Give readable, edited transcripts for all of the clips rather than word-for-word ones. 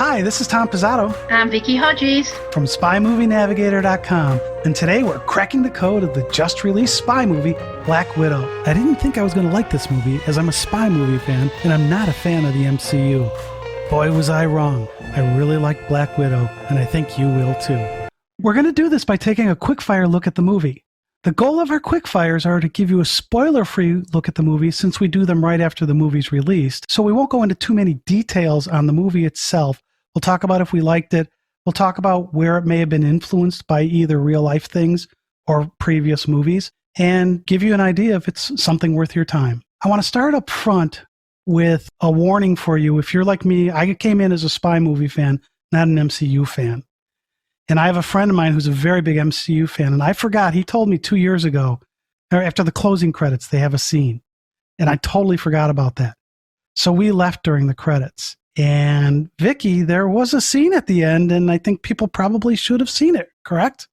Hi, this is Tom Pizzato I'm Vicky Hodges from SpyMovieNavigator.com, and today we're cracking the code of the just-released spy movie, Black Widow. I didn't think I was going to like this movie, as I'm a spy movie fan, and I'm not a fan of the MCU. Boy, was I wrong. I really like Black Widow, and I think you will too. We're going to do this by taking a quick-fire look at the movie. The goal of our quick-fires are to give you a spoiler-free look at the movie since we do them right after the movie's released, so we won't go into too many details on the movie itself. We'll talk about if we liked it. We'll talk about where it may have been influenced by either real-life things or previous movies, and give you an idea if it's something worth your time. I want to start up front with a warning for you. If you're like me, I came in as a spy movie fan, not an MCU fan. And I have a friend of mine who's a very big MCU fan, and I forgot. He told me 2 years ago, after the closing credits, they have a scene. And I totally forgot about that. So we left during the credits. And Vicky, there was a scene at the end, and I think people probably should have seen it, correct?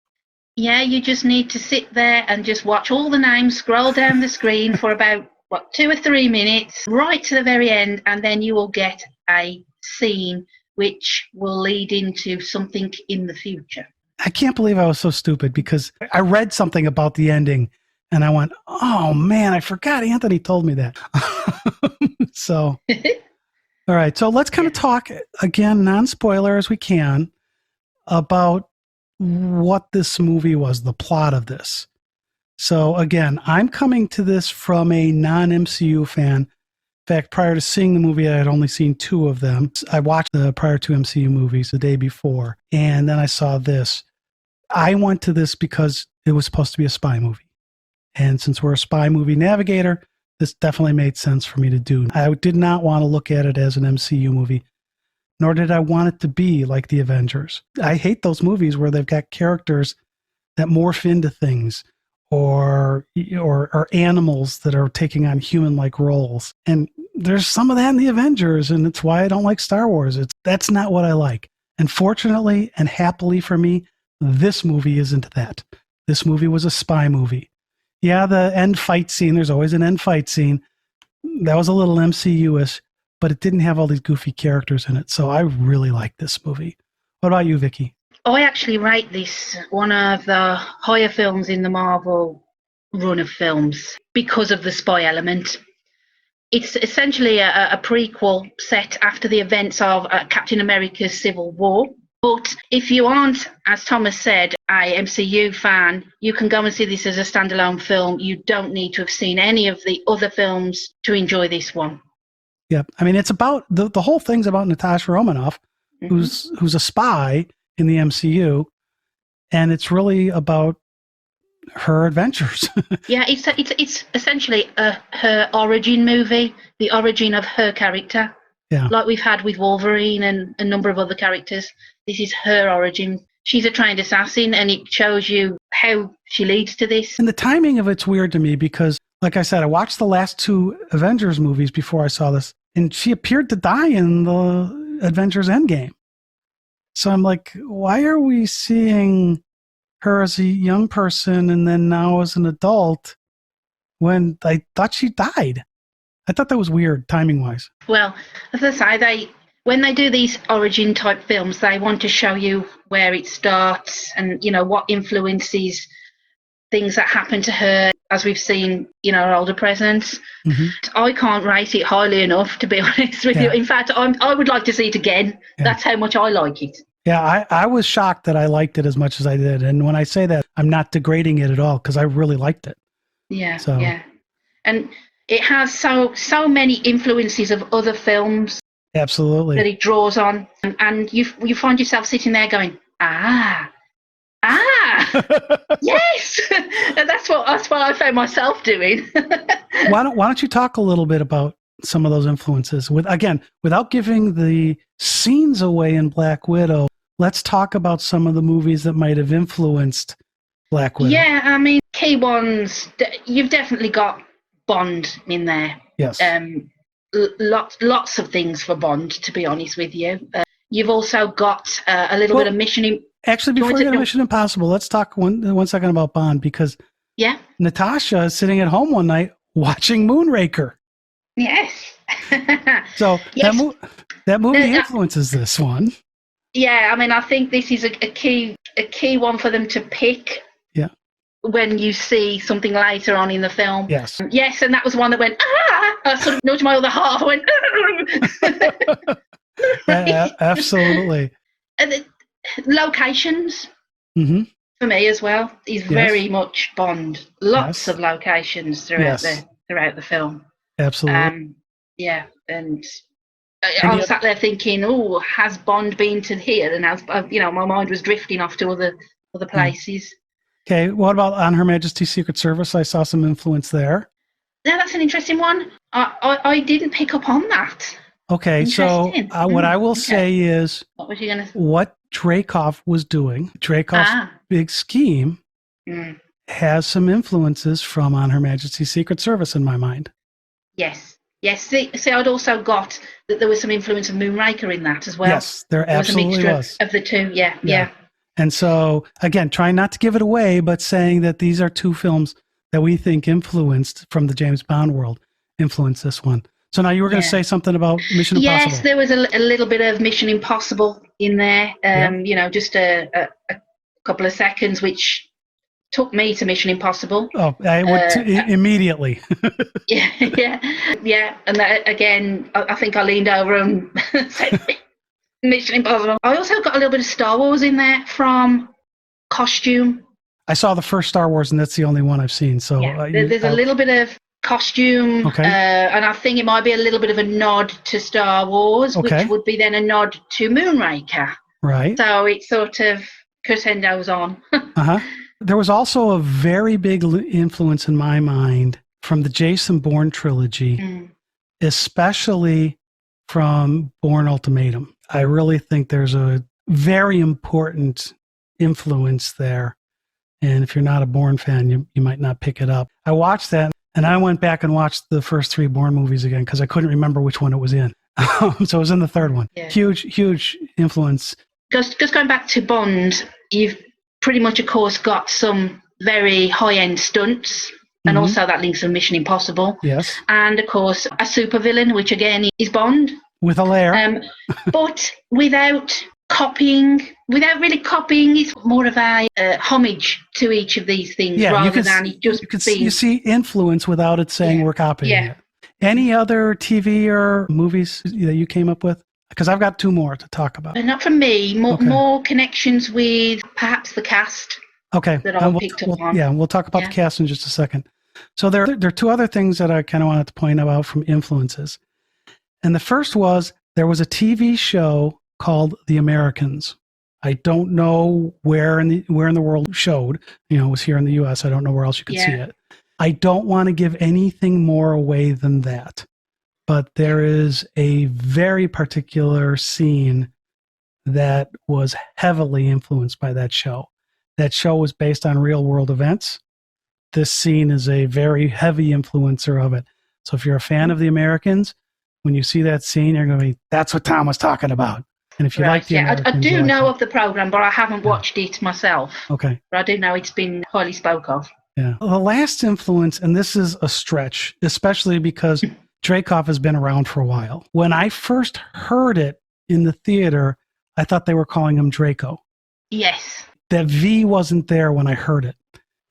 Yeah, you just need to sit there and just watch all the names scroll down the screen for about, 2 or 3 minutes, right to the very end, and then you will get a scene which will lead into something in the future. I can't believe I was so stupid because I read something about the ending, and I went, oh, man, I forgot Anthony told me that. So... All right, so let's kind of talk, again, non-spoiler as we can, about what this movie was, the plot of this. So again, I'm coming to this from a non-MCU fan. In fact, prior to seeing the movie, I had only seen 2 of them. I watched the prior 2 MCU movies the day before, and then I saw this. I went to this because it was supposed to be a spy movie. And since we're a spy movie navigator, this definitely made sense for me to do. I did not want to look at it as an MCU movie, nor did I want it to be like the Avengers. I hate those movies where they've got characters that morph into things or animals that are taking on human-like roles. And there's some of that in the Avengers, and it's why I don't like Star Wars. That's not what I like. And fortunately and happily for me, this movie isn't that. This movie was a spy movie. Yeah, the end fight scene, there's always an end fight scene. That was a little MCU-ish, but it didn't have all these goofy characters in it. So I really like this movie. What about you, Vicky? I actually rate this one of the higher films in the Marvel run of films because of the spy element. It's essentially a prequel set after the events of Captain America's Civil War. But if you aren't, as Thomas said, a MCU fan, you can go and see this as a standalone film. You don't need to have seen any of the other films to enjoy this one. Yeah, I mean, it's about, the whole thing's about Natasha Romanoff, who's a spy in the MCU, and it's really about her adventures. Yeah, it's essentially her origin movie, the origin of her character. Yeah. Like we've had with Wolverine and a number of other characters. This is her origin. She's a trained assassin, and it shows you how she leads to this. And the timing of it's weird to me because, like I said, I watched the last 2 Avengers movies before I saw this, and she appeared to die in the Avengers Endgame. So I'm like, why are we seeing her as a young person and then now as an adult when I thought she died? I thought that was weird, timing-wise. Well, as I say, when they do these origin-type films, they want to show you where it starts and, what influences things that happen to her, as we've seen, her older presence. Mm-hmm. I can't rate it highly enough, to be honest with you. In fact, I would like to see it again. Yeah. That's how much I like it. Yeah, I was shocked that I liked it as much as I did. And when I say that, I'm not degrading it at all because I really liked it. Yeah, yeah. And it has so many influences of other films. Absolutely. That it draws on. And you find yourself sitting there going, yes! And that's what I found myself doing. Why don't you talk a little bit about some of those influences? Without giving the scenes away in Black Widow, let's talk about some of the movies that might have influenced Black Widow. Yeah, I mean, key ones, you've definitely got Bond in there. Yes. Lots of things for Bond, to be honest with you. You've also got a little bit of Mission. Actually, before you go to Mission Impossible, let's talk one second about Bond because Natasha is sitting at home one night watching Moonraker. Yes. So yes. That movie Uh, uh, influences this one. yeah, I mean, I think this is a key one for them to pick. Yeah. When you see something later on in the film. Yes. Yes, and that was one that went, ah! I sort of nudged my other half, went, Absolutely. And the locations, Mm-hmm. for me as well, is very much Bond. Lots Yes. of locations throughout the film. Absolutely. Yeah, and I was sat there thinking, oh, has Bond been to here? And my mind was drifting off to other places. Okay, what about On Her Majesty's Secret Service? I saw some influence there. Yeah, that's an interesting one. I didn't pick up on that. Okay, so what I will say is what was you gonna say? What Drakov was doing, Drakov's big scheme, has some influences from On Her Majesty's Secret Service in my mind. Yes. See, I'd also got that there was some influence of Moonraker in that as well. Yes, there absolutely was a mixture of the two. Yeah. And so, again, trying not to give it away, but saying that these are two films that we think influenced from the James Bond world, influenced this one. So now you were going to say something about Mission Impossible. Yes, there was a little bit of Mission Impossible in there. Just a couple of seconds, which took me to Mission Impossible. Oh, I would immediately. yeah. And that, again, I think I leaned over and said Mission Impossible. I also got a little bit of Star Wars in there from costume. I saw the first Star Wars, and that's the only one I've seen. So there's a little bit of costume, and I think it might be a little bit of a nod to Star Wars, which would be then a nod to Moonraker. Right. So it sort of crescendos on. There was also a very big influence in my mind from the Jason Bourne trilogy, especially from Bourne Ultimatum. I really think there's a very important influence there. And if you're not a Bourne fan, you might not pick it up. I watched that, and I went back and watched the first three Bourne movies again because I couldn't remember which one it was in. So it was in the third one. Yeah. Huge influence. Just going back to Bond, you've pretty much, of course, got some very high-end stunts, and also that links to Mission Impossible. Yes. And, of course, a supervillain, which, again, is Bond. With a lair. But without really copying, it's more of a homage to each of these things rather than it just being... You see influence without it saying we're copying it. Any other TV or movies that you came up with? Because I've got two more to talk about. Not from me. More connections with perhaps the cast. Okay. That I picked up on. Yeah, we'll talk about the cast in just a second. So there are two other things that I kind of wanted to point out from influences. And the first was there was a TV show called The Americans. I don't know where in the world it showed. It was here in the U.S. I don't know where else you could see it. I don't want to give anything more away than that. But there is a very particular scene that was heavily influenced by that show. That show was based on real world events. This scene is a very heavy influencer of it. So if you're a fan of The Americans, when you see that scene, you're going to be, that's what Tom was talking about. And if you like The Americans, I do know of the program, but I haven't watched it myself. Okay. But I do know it's been highly spoke of. Yeah. The last influence, and this is a stretch, especially because Drakov has been around for a while. When I first heard it in the theater, I thought they were calling him Draco. Yes. That V wasn't there when I heard it.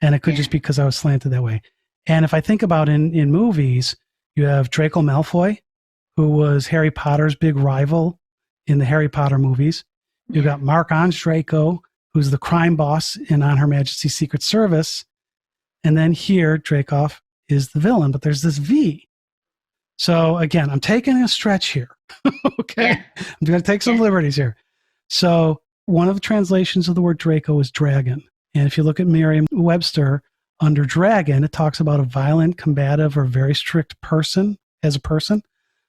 And it could just be because I was slanted that way. And if I think about in movies, you have Draco Malfoy, who was Harry Potter's big rival in the Harry Potter movies. You've got Mark-Ange Draco, who's the crime boss in On Her Majesty's Secret Service. And then here, Drakov is the villain, but there's this V. So again, I'm taking a stretch here. Okay. Yeah. I'm going to take some liberties here. So one of the translations of the word Draco is dragon. And if you look at Merriam-Webster, under dragon, it talks about a violent, combative, or very strict person as a person,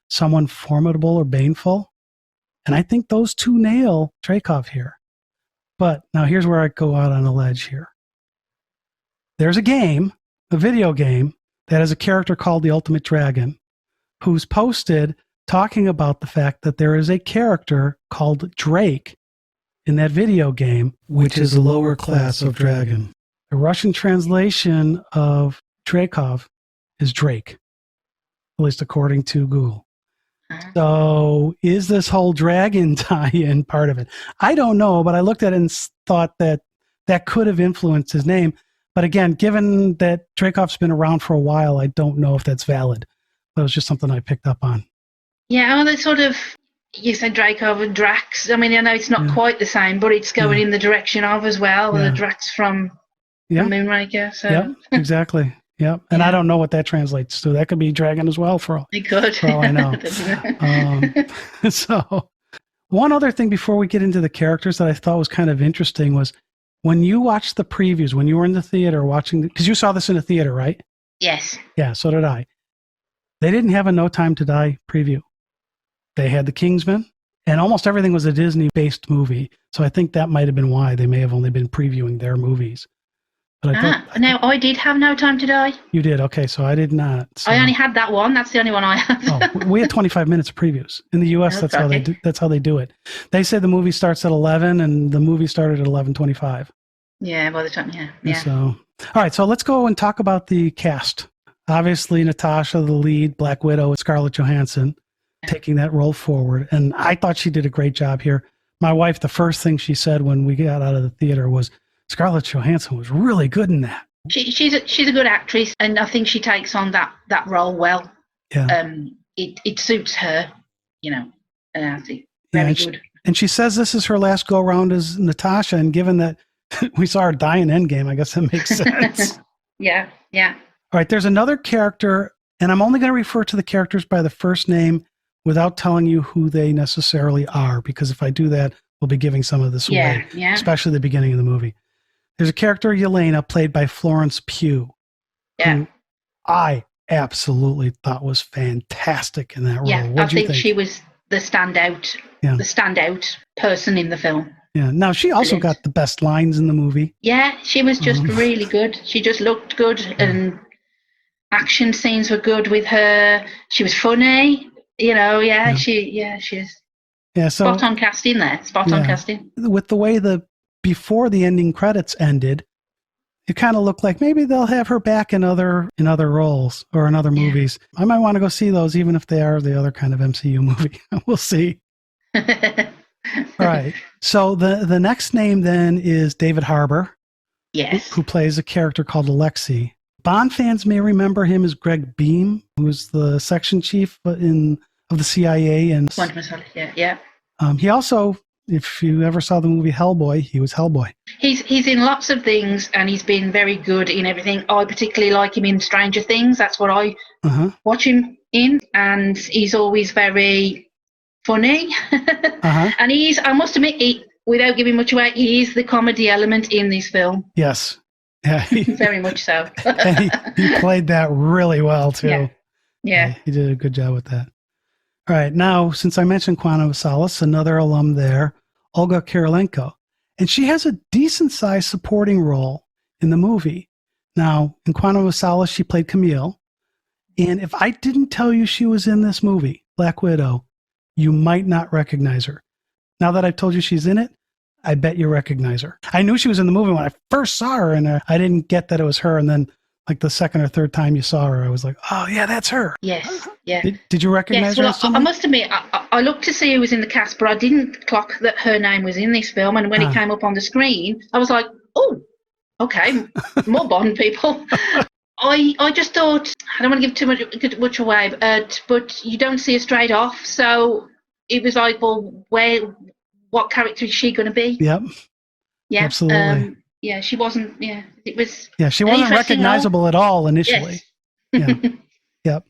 someone formidable or baneful. And I think those two nail Drakov here. But now here's where I go out on a ledge here. There's a video game, that has a character called the Ultimate Dragon, who's posted talking about the fact that there is a character called Drake in that video game, which is a lower class of dragon. The Russian translation of Drakov is Drake, at least according to Google. So is this whole dragon tie-in part of it? I don't know, but I looked at it and thought that that could have influenced his name. But again, given that Drakov's been around for a while, I don't know if that's valid. That was just something I picked up on. Yeah, well, they sort of, you said Drakov and Drax. I mean, I know it's not quite the same, but it's going in the direction of as well. The Drax from Moonraker. So. Yeah, exactly. Yeah, and I don't know what that translates to. That could be dragon as well, for all I know. So, one other thing before we get into the characters that I thought was kind of interesting was when you watched the previews, when you were in the theater watching, because you saw this in a theater, right? Yes. Yeah, so did I. They didn't have a No Time to Die preview. They had The Kingsman, and almost everything was a Disney-based movie. So I think that might have been why they may have only been previewing their movies. But I did have No Time to Die. You did? Okay, so I did not. So. I only had that one. That's the only one I had. We had 25 minutes of previews. In the US, that's how they do it. They say the movie starts at 11 and the movie started at 11:25. Yeah, by the time, yeah. So, all right, so let's go and talk about the cast. Obviously, Natasha, the lead, Black Widow, Scarlett Johansson, taking that role forward. And I thought she did a great job here. My wife, the first thing she said when we got out of the theater was, Scarlett Johansson was really good in that. She's a good actress, and I think she takes on that role well. Yeah. It suits her, I think very good. And she says this is her last go around as Natasha, and given that we saw her die in Endgame, I guess that makes sense. Yeah. All right, there's another character, and I'm only going to refer to the characters by the first name without telling you who they necessarily are, because if I do that, we'll be giving some of this away, especially the beginning of the movie. There's a character, Elena, played by Florence Pugh, who I absolutely thought was fantastic in that role. Yeah, I think she was the standout person in the film. Yeah. Now, she also got the best lines in the movie. Yeah, she was just really good. She just looked good, and action scenes were good with her. She was funny, she is. Yeah, so spot on casting there. Spot on casting. With the way before the ending credits ended, it kind of looked like maybe they'll have her back in other roles or in other movies. I might want to go see those, even if they are the other kind of MCU movie. We'll see. All right. So the next name then is David Harbour. Yes. Who plays a character called Alexei. Bond fans may remember him as Greg Beam, who was the section chief of the CIA. And he also, if you ever saw the movie Hellboy, he was Hellboy. He's in lots of things, and he's been very good in everything. I particularly like him in Stranger Things. That's what I watch him in, and he's always very funny. And I must admit, without giving much away, he is the comedy element in this film. Yes. Yeah. Very much so. And he played that really well, too. Yeah. He did a good job with that. All right. Now, since I mentioned Quantum of Solace, another alum there, Olga Kurylenko. And she has a decent-sized supporting role in the movie. Now, in Quantum of Solace, she played Camille. And if I didn't tell you she was in this movie, Black Widow, you might not recognize her. Now that I've told you she's in it, I bet you recognize her. I knew she was in the movie when I first saw her, and I didn't get that it was her. And then, like the second or third time you saw her, I was like, "Oh yeah, that's her." Yes, yeah. Did you recognize her? I must admit, I looked to see who was in the cast, but I didn't clock that her name was in this film. And when it came up on the screen, I was like, "Oh, okay, more Bond people." I just thought, I don't want to give too much away, but you don't see her straight off, so it was like, well, what character is she going to be? Yep. Yeah. Absolutely. She wasn't. Yeah. It was. Yeah, she wasn't recognizable at all initially. Yes. Yeah. Yep.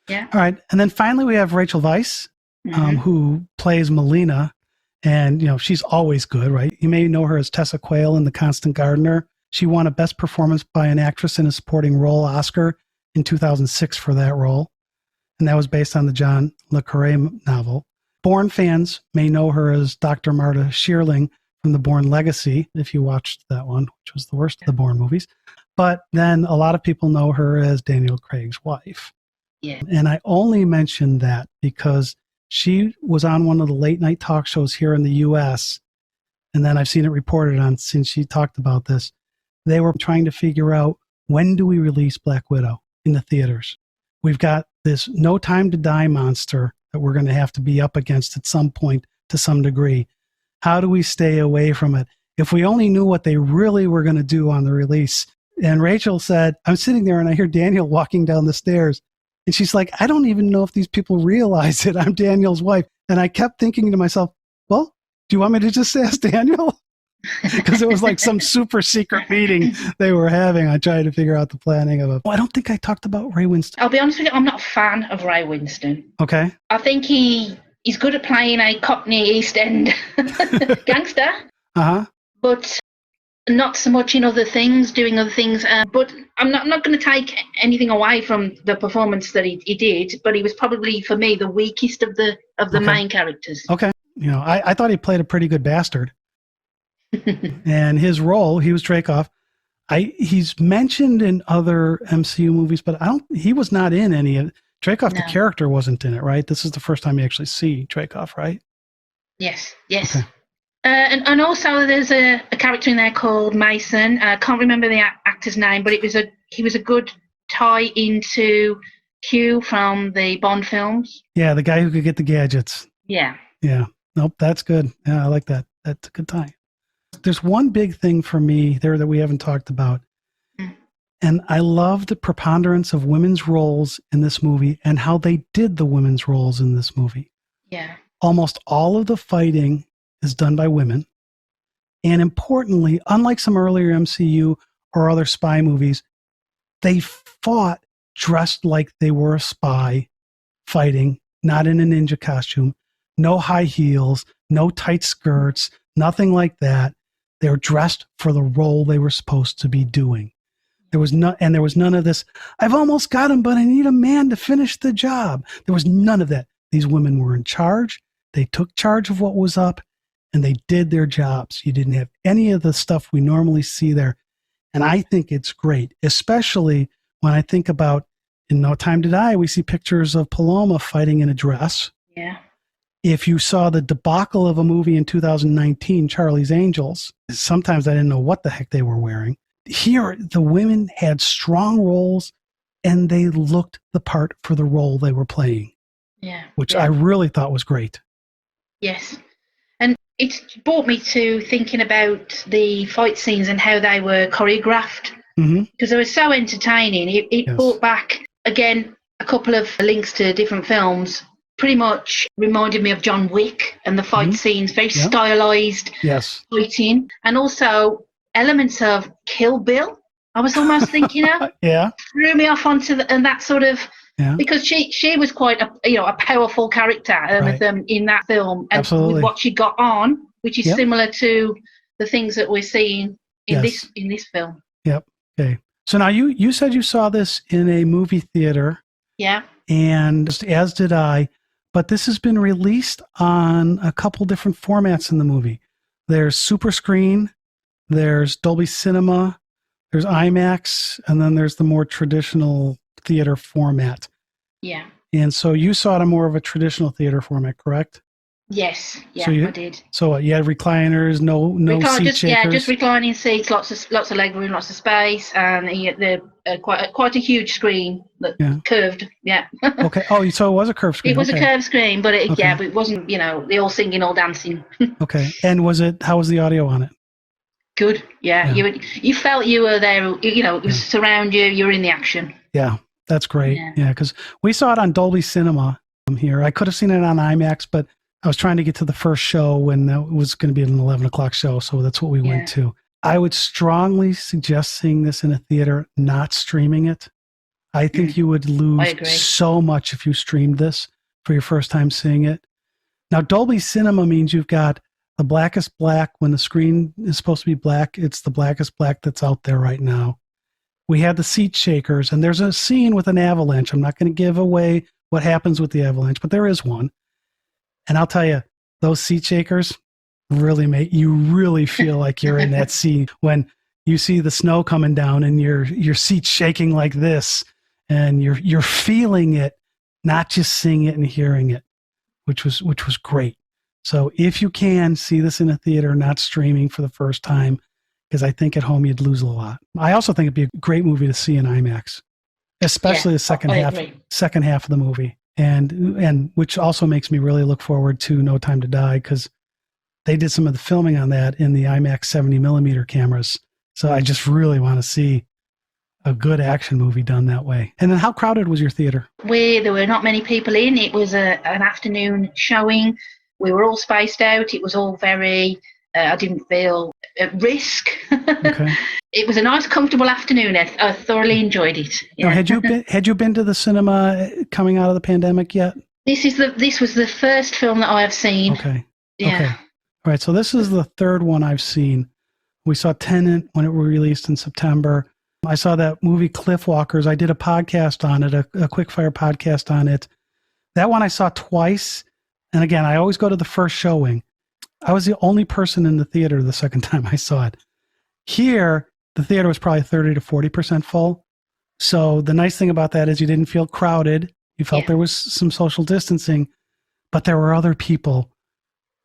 Yeah. All right, and then finally we have Rachel Weisz, who plays Melina, and she's always good, right? You may know her as Tessa Quayle in The Constant Gardener. She won a Best Performance by an Actress in a Supporting Role Oscar in 2006 for that role, and that was based on the John le Carré novel. Bourne fans may know her as Dr. Marta Shearling from the Bourne Legacy, if you watched that one, which was the worst of the Bourne movies. But then a lot of people know her as Daniel Craig's wife. Yeah. And I only mentioned that because she was on one of the late night talk shows here in the U.S., and then I've seen it reported on since she talked about this. They were trying to figure out, when do we release Black Widow in the theaters? We've got this No Time to Die monster that we're going to have to be up against at some point to some degree. How do we stay away from it? If we only knew what they really were going to do on the release. And Rachel said, I'm sitting there and I hear Daniel walking down the stairs. And she's like, I don't even know if these people realize it. I'm Daniel's wife. And I kept thinking to myself, well, do you want me to just ask Daniel? Because it was like some super secret meeting they were having. I tried to figure out the planning of it. Oh, I don't think I talked about Ray Winston. I'll be honest with you, I'm not a fan of Ray Winston. Okay. I think he's good at playing a Cockney East End gangster. Uh-huh. But not so much in other things, doing other things. But I'm not going to take anything away from the performance that he did. But he was probably, for me, the weakest of the main characters. Okay. You know, I thought he played a pretty good bastard. And his role, he was Drakov. He's mentioned in other MCU movies, but he was not in any of Drakov. No. The character wasn't in it, right? This is the first time you actually see Drakov, right? Yes. Okay. And also there's a character in there called Mason. I can't remember the actor's name, but he was a good tie into Q from the Bond films. Yeah, the guy who could get the gadgets. Yeah. Nope, that's good. Yeah, I like that. That's a good tie. There's one big thing for me there that we haven't talked about. And I love the preponderance of women's roles in this movie and how they did the women's roles in this movie. Yeah. Almost all of the fighting is done by women. And importantly, unlike some earlier MCU or other spy movies, they fought dressed like they were a spy fighting, not in a ninja costume, no high heels, no tight skirts, nothing like that. They were dressed for the role they were supposed to be doing. There was none of this, I've almost got him, but I need a man to finish the job. There was none of that. These women were in charge. They took charge of what was up, and they did their jobs. You didn't have any of the stuff we normally see there. And I think it's great, especially when I think about in No Time to Die, we see pictures of Paloma fighting in a dress. Yeah. If you saw the debacle of a movie in 2019, Charlie's Angels, sometimes I didn't know what the heck they were wearing. Here, the women had strong roles, and they looked the part for the role they were playing. Yeah. Which I really thought was great. Yes. And it's brought me to thinking about the fight scenes and how they were choreographed. Because they were so entertaining. It brought back, again, a couple of links to different films. Pretty much reminded me of John Wick and the fight scenes, very stylized fighting, and also elements of Kill Bill. I was almost thinking of threw me off onto that sort of because she was quite a powerful character in that film, and with what she got on, which is similar to the things that we're seeing in this film. Yep. Okay. So now you said you saw this in a movie theater. Yeah. And as did I. But this has been released on a couple different formats in the movie. There's Super Screen, there's Dolby Cinema, there's IMAX, and then there's the more traditional theater format. Yeah. And so you saw it in more of a traditional theater format, correct? Yes. Yeah, so I did. So you had recliners, no seat shakers? Yeah, just reclining seats, lots of leg room, lots of space, and quite a huge screen that curved. Yeah. Okay. Oh, so it was a curved screen. It was a curved screen, but but it wasn't, they all singing, all dancing. Okay. And how was the audio on it? Good. Yeah. You felt you were there. It was surround you. You were in the action. Yeah, that's great. Yeah, because we saw it on Dolby Cinema here. I could have seen it on IMAX, but I was trying to get to the first show when that was going to be an 11 o'clock show, so that's what we went to. I would strongly suggest seeing this in a theater, not streaming it. I think you would lose so much if you streamed this for your first time seeing it. Now, Dolby Cinema means you've got the blackest black. When the screen is supposed to be black, it's the blackest black that's out there right now. We had the seat shakers, and there's a scene with an avalanche. I'm not going to give away what happens with the avalanche, but there is one. And I'll tell you, those seat shakers really make you really feel like you're in that scene when you see the snow coming down and your seat's shaking like this, and you're feeling it, not just seeing it and hearing it, which was great. So if you can see this in a theater, not streaming for the first time, because I think at home you'd lose a lot. I also think it'd be a great movie to see in IMAX, especially the second half of the movie. and which also makes me really look forward to No Time to Die, because they did some of the filming on that in the IMAX 70 millimeter cameras. So I just really want to see a good action movie done that way. And then how crowded was your theater? There were not many people in. It was an afternoon showing. We were all spaced out. It was all very, I didn't feel at risk. Okay. It was a nice, comfortable afternoon. I thoroughly enjoyed it. Yeah. Now, had you been to the cinema coming out of the pandemic yet? This was the first film that I have seen. Okay. Yeah. Okay. All right. So this is the third one I've seen. We saw Tenet when it was released in September. I saw that movie Cliffwalkers. I did a podcast on it, a quickfire podcast on it. That one I saw twice. And again, I always go to the first showing. I was the only person in the theater the second time I saw it. Here, the theater was probably 30 to 40% full. So the nice thing about that is you didn't feel crowded. You felt there was some social distancing, but there were other people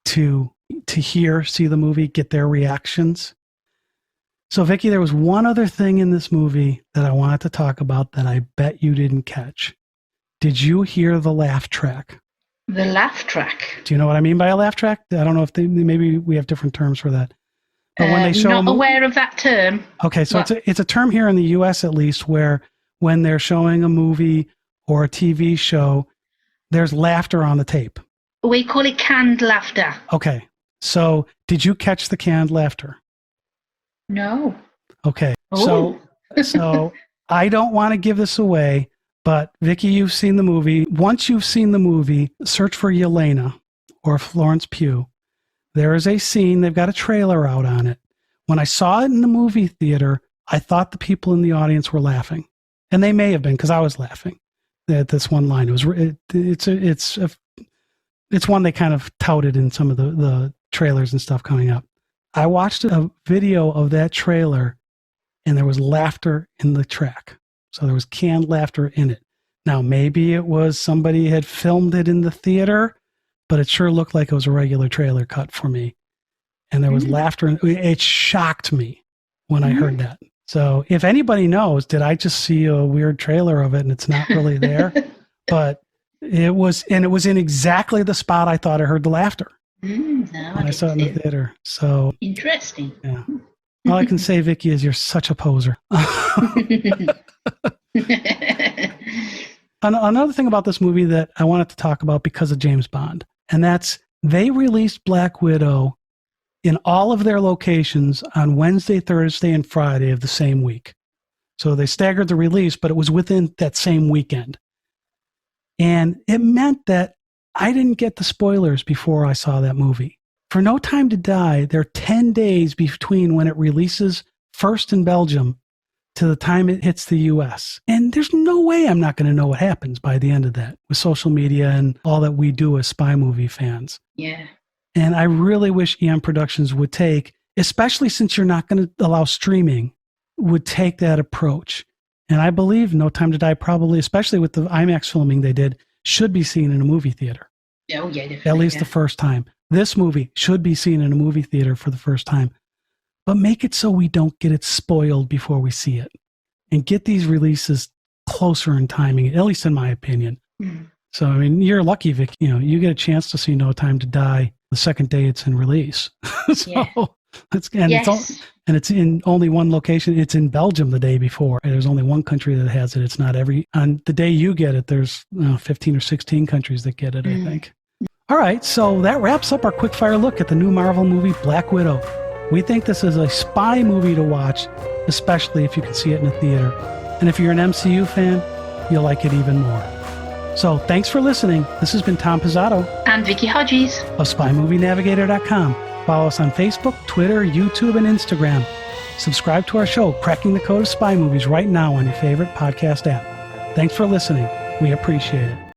to see the movie, get their reactions. So, Vicky, there was one other thing in this movie that I wanted to talk about that I bet you didn't catch. Did you hear the laugh track? The laugh track? Do you know what I mean by a laugh track? I don't know if maybe we have different terms for that. But when they show not aware of that term. Okay, so it's a term here in the U.S. at least, where when they're showing a movie or a TV show, there's laughter on the tape. We call it canned laughter. Okay, so did you catch the canned laughter? No. Okay. So I don't want to give this away, but Vicky, you've seen the movie. Once you've seen the movie, search for Elena or Florence Pugh. There is a scene, they've got a trailer out on it. When I saw it in the movie theater, I thought the people in the audience were laughing. And they may have been, because I was laughing at this one line. It's one they kind of touted in some of the trailers and stuff coming up. I watched a video of that trailer, and there was laughter in the track. So there was canned laughter in it. Now, maybe it was somebody had filmed it in the theater, but it sure looked like it was a regular trailer cut for me. And there was laughter. It shocked me when I heard that. So if anybody knows, did I just see a weird trailer of it and it's not really there? But it was in exactly the spot I thought I heard the laughter. No, when I saw it in the theater. So interesting. Yeah. All I can say, Vicky, is you're such a poser. Another thing about this movie that I wanted to talk about because of James Bond, and that's they released Black Widow in all of their locations on Wednesday, Thursday, and Friday of the same week. So they staggered the release, but it was within that same weekend. And it meant that I didn't get the spoilers before I saw that movie. For No Time to Die, there are 10 days between when it releases first in Belgium to the time it hits the US. And there's no way I'm not going to know what happens by the end of that with social media and all that we do as spy movie fans. Yeah. And I really wish EM Productions would take, especially since you're not going to allow streaming, would take that approach. And I believe No Time to Die probably, especially with the IMAX filming they did, should be seen in a movie theater. Oh, yeah, definitely. At least the first time. This movie should be seen in a movie theater for the first time. But make it so we don't get it spoiled before we see it. And get these releases closer in timing, at least in my opinion. So, I mean, you're lucky, Vic. You get a chance to see No Time to Die the second day it's in release. It's in only one location. It's in Belgium the day before. There's only one country that has it. It's not on the day you get it, there's 15 or 16 countries that get it, I think. All right, so that wraps up our quickfire look at the new Marvel movie, Black Widow. We think this is a spy movie to watch, especially if you can see it in a theater. And if you're an MCU fan, you'll like it even more. So thanks for listening. This has been Tom Pizzato and Vicky Hodges of SpyMovieNavigator.com. Follow us on Facebook, Twitter, YouTube, and Instagram. Subscribe to our show, Cracking the Code of Spy Movies, right now on your favorite podcast app. Thanks for listening. We appreciate it.